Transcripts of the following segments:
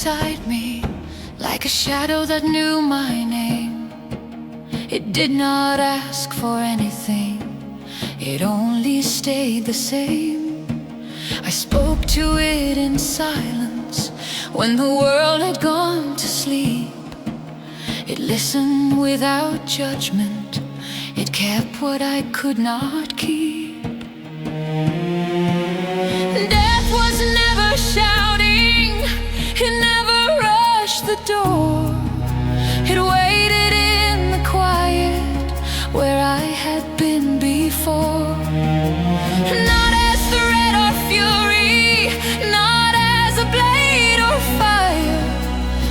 beside me, like a shadow that knew my name. It did not ask for anything, it only stayed the same. I spoke to it in silence when the world had gone to sleep. It listened without judgment, it kept what I could not keep. Death was never shouting, it never rushed the door. It waited in the quiet where I had been before. Not as threat or fury, not as a blade or fire,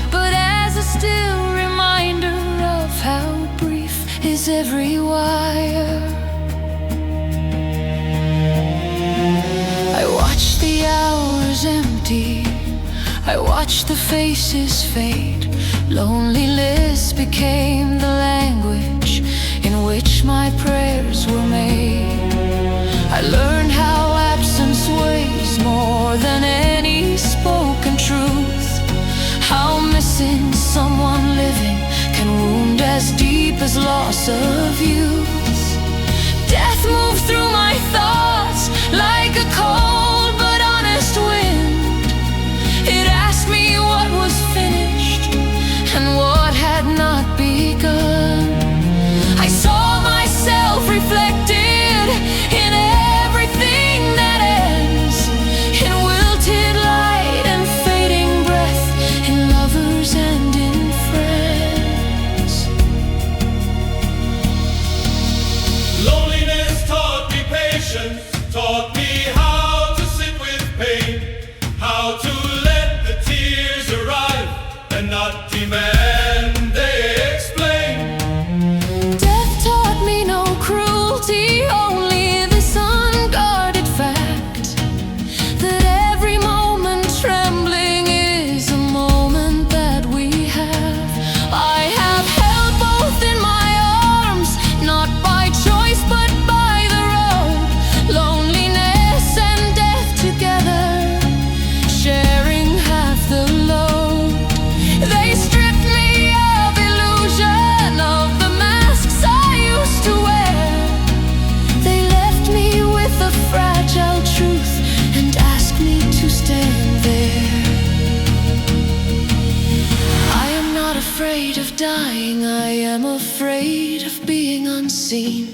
but as a still reminder of how brief is every wire. I watched the hours empty, I watched the faces fade. Loneliness became the language in which my prayers were made. I learned how absence weighs more than any spoken truth, how missing someone living can wound as deep as loss of youth. Death moved through my thoughts like a cold but honest wind. It asked me what was finished and what had not begun. I saw myself reflected in everything that ends, in wilted light and fading breath, in lovers and in friends. Loneliness taught me patience, taught me how to sit with pain, how to let the tears arrive and not demand they explain. Death taught me no cruelty, only this unguarded fact, that every moment trembling is a moment that we have. I have held both in my arms, not by choice but by the road. Loneliness and death together, sharing half the load. They stripped me of illusion, of the masks I used to wear. They left me with a fragile truth and asked me to stand there. I am not afraid of dying, I am afraid of being unseen,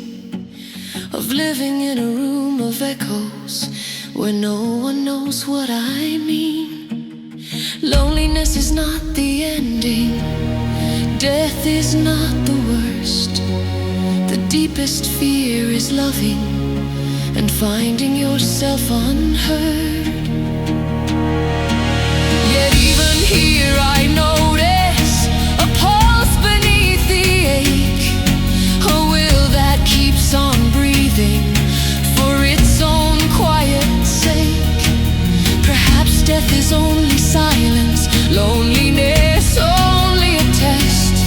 of living in a room of echoes where no one knows what I mean. Loneliness is not the ending, death is not the worst. The deepest fear is loving and finding yourself unheard. Yet even here I notice a pulse beneath the ache, a will that keeps on breathing for its own quiet sake. Perhaps death is only silence, loneliness only a test,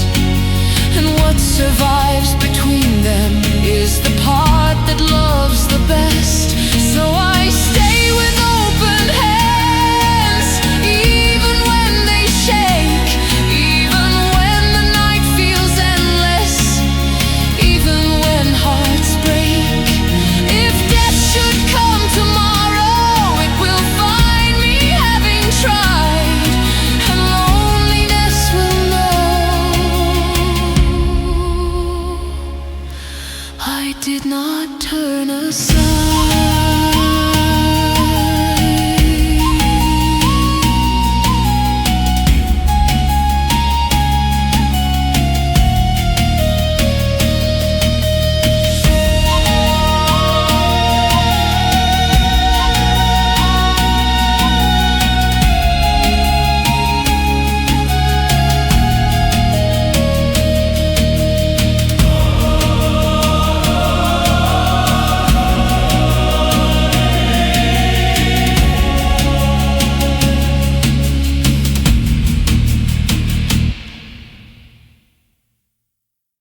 and what survives between them is the part that loves the best. So I